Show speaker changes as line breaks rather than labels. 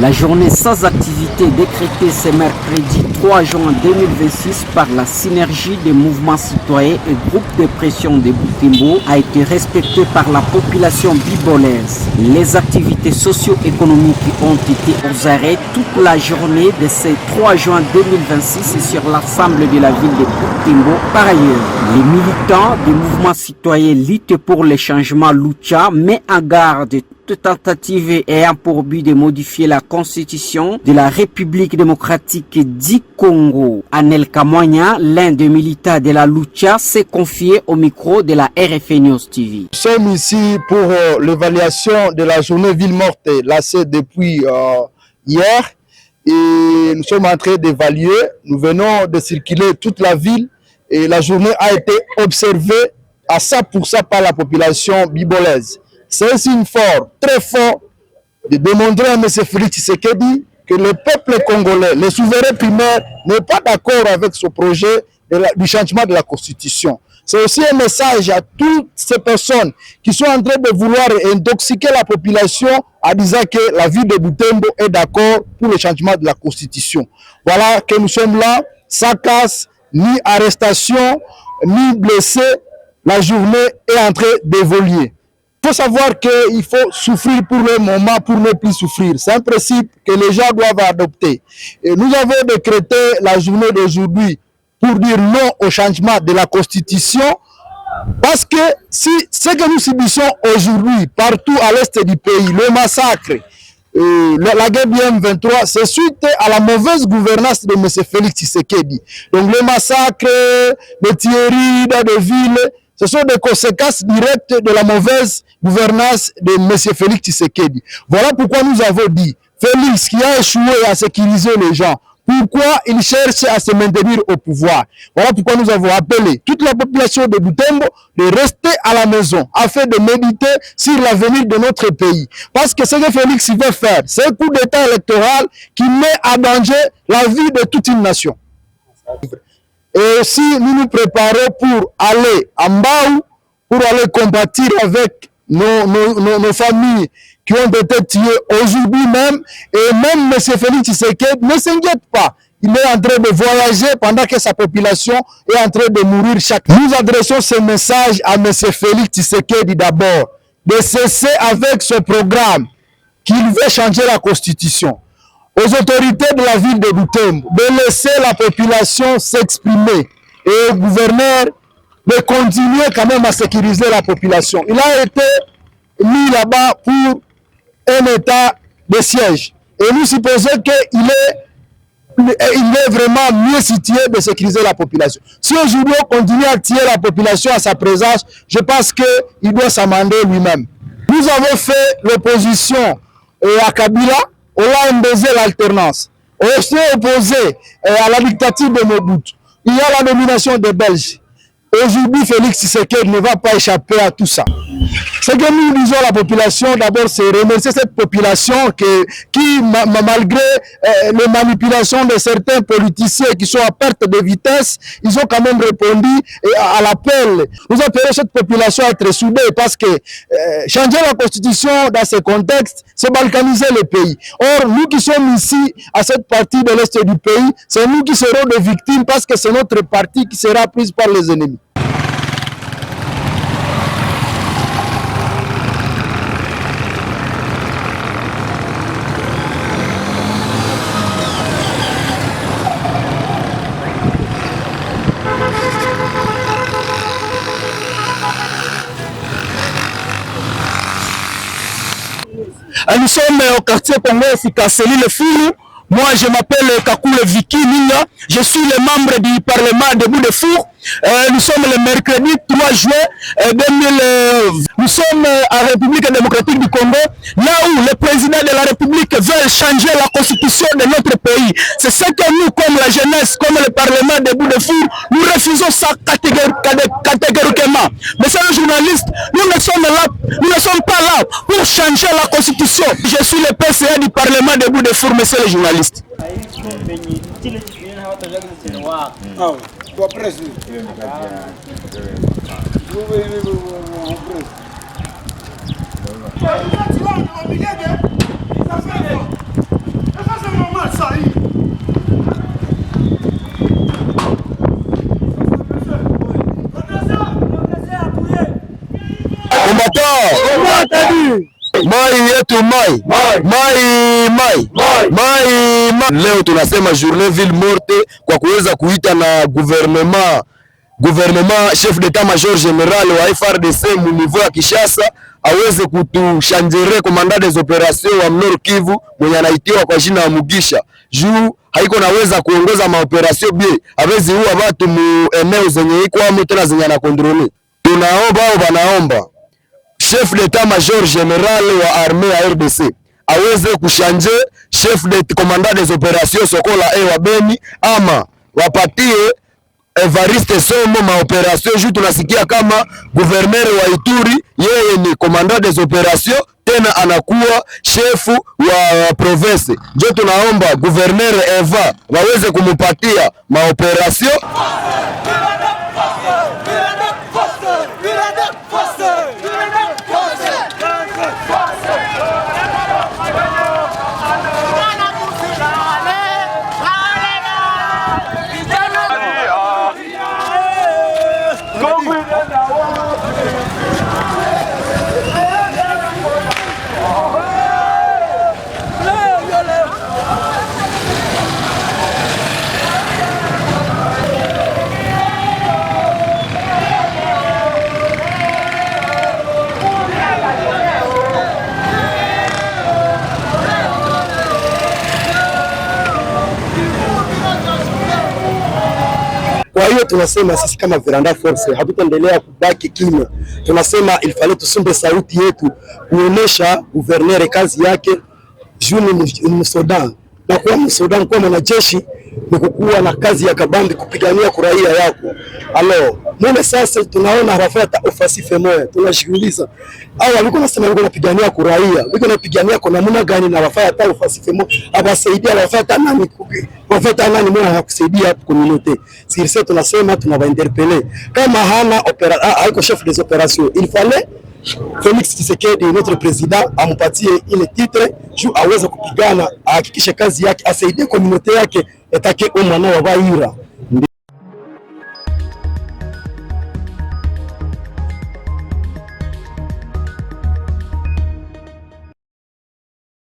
La journée sans activité décrétée ce mercredi 3 juin 2026 par la synergie des mouvements citoyens et groupes de pression de Butembo a été respectée par la population bibolaise. Les activités socio-économiques ont été aux arrêts toute la journée de ce 3 juin 2026 sur l'ensemble de la ville de Butembo. Par ailleurs, les militants des mouvements citoyens Lutte pour le changement Lucha met en garde toute tentative ayant pour but de modifier la constitution de la République démocratique du Congo. Anel Kamwanya, l'un des militants de la Lucha, s'est confié au micro de la RFI News TV.
Nous sommes ici pour l'évaluation de la journée ville morte lancée depuis hier et nous sommes en train d'évaluer. Nous venons de circuler toute la ville et la journée a été observée à 100% par la population bibolaise. C'est un signe fort, très fort, de démontrer à M. Félix Tshisekedi que le peuple congolais, le souverain primaire, n'est pas d'accord avec ce projet du changement de la Constitution. C'est aussi un message à toutes ces personnes qui sont en train de vouloir intoxiquer la population en disant que la ville de Butembo est d'accord pour le changement de la Constitution. Voilà que nous sommes là, sans casse, ni arrestation, ni blessé. La journée est en train d'évoluer. Il faut savoir qu'il faut souffrir pour le moment pour ne plus souffrir. C'est un principe que les gens doivent adopter. Et nous avons décrété la journée d'aujourd'hui pour dire non au changement de la Constitution parce que si ce que nous subissons aujourd'hui partout à l'est du pays, le massacre, la guerre du M23, c'est suite à la mauvaise gouvernance de M. Félix Tshisekedi. Donc le massacre, les tueries dans des villes, ce sont des conséquences directes de la mauvaise gouvernance de M. Félix Tshisekedi. Voilà pourquoi nous avons dit, Félix qui a échoué à sécuriser les gens, pourquoi il cherche à se maintenir au pouvoir. Voilà pourquoi nous avons appelé toute la population de Butembo de rester à la maison afin de méditer sur l'avenir de notre pays. Parce que ce que Félix veut faire, c'est un coup d'état électoral qui met à danger la vie de toute une nation. Et aussi, nous nous préparons pour aller en Mbao, pour aller combattre avec nos familles qui ont été tuées aujourd'hui même. Et même M. Félix Tshisekedi ne s'inquiète pas. Il est en train de voyager pendant que sa population est en train de mourir chaque jour. Nous adressons ce message à M. Félix Tshisekedi d'abord, de cesser avec ce programme qu'il veut changer la Constitution. Aux autorités de la ville de Butembo de laisser la population s'exprimer et au gouverneur de continuer quand même à sécuriser la population. Il a été mis là-bas pour un état de siège et nous supposons qu'il est vraiment mieux situé de sécuriser la population. Si aujourd'hui on continue à tirer la population à sa présence, je pense qu'il doit s'amender lui-même. Nous avons fait l'opposition à Kabila. On a imposé l'alternance. On s'est opposé à la dictature de Mobutu. Il y a la domination des Belges. Aujourd'hui, Félix Tshisekedi ne va pas échapper à tout ça. Ce que nous disons à la population, d'abord, c'est remercier cette population qui malgré les manipulations de certains politiciens qui sont à perte de vitesse, ils ont quand même répondu à l'appel. Nous appelons cette population à être soudée parce que changer la constitution dans ce contexte, c'est balkaniser le pays. Or, nous qui sommes ici, à cette partie de l'est du pays, c'est nous qui serons des victimes parce que c'est notre partie qui sera prise par les ennemis. Nous sommes au quartier congolais Sikaseli le Fourou. Moi, je m'appelle Kakoule Viki Ninga. Je suis le membre du Parlement de Bout-de-Four. Nous sommes le mercredi 3 juin 2020. Nous sommes à la République démocratique du Congo, là où le président de la République veut changer la constitution de notre pays. C'est ce que nous, comme la jeunesse, comme le Parlement de Bout-de-Four, nous refusons ça catégoriquement. Monsieur le journaliste, nous ne sommes pas là pour changer la constitution. Je suis le PCA du Parlement de Bout-de-Four, monsieur le journaliste.
Mai yetu mai. Leo tunasema journée ville morte kwa kuweza kuita na gouvernement chef d'état-major général wa FARDC mu niveau ya Kinshasa aweze kutushanjere commandant des opérations wa Nord Kivu mwenye anaitiwa kwa jina la Mugisha. Juu haiko naweza kuongoza maoperasyon bie awezi huwa watu mu eneo zenye iko amu tena zenye anakontrole. Tunaomba au banaomba chef d'état-major général wa armée ya RDC aweze kushanje chef de commandant des opérations Sokola wa Beni ama wapatie Evariste Somo maoperasyon. Juu tunasikia kama gouverneur wa Ituri yeye ni commandant des opérations tena anakuwa chefu wa province. Ndio tunaomba gouverneur Eva waweze kumupatia maoperasyon.
Kwa hiyo tunasema sisi kama Veranda Force hatutaendelea kubaki kimya. Tunasema ilifale tusumbe sauti yetu kuonesha gouverneur kazi yake juni msoda na kuwa msoda kwa mwanajeshi ni kukuwa na kazi ya kabambi kupigania kuraia yako. Alors mimi sasa tunaona rafata offensive moja tunashughuliza au walikuwa nasema walikuwa napigania kuraia walikuwa napigania kwa namna gani na rafata offensive moja abasaidia rafata nani kuki rafata nani mwana hakusaidia communauté. Sisi tunasema tunawainterpeller kama hana haiko chef des opérations il fallait Félix Tshisekedi notre président ampatie ile titre juu aweze kupigana ahakikishe kazi yake asaidie communauté yake etake umwana wa Baira.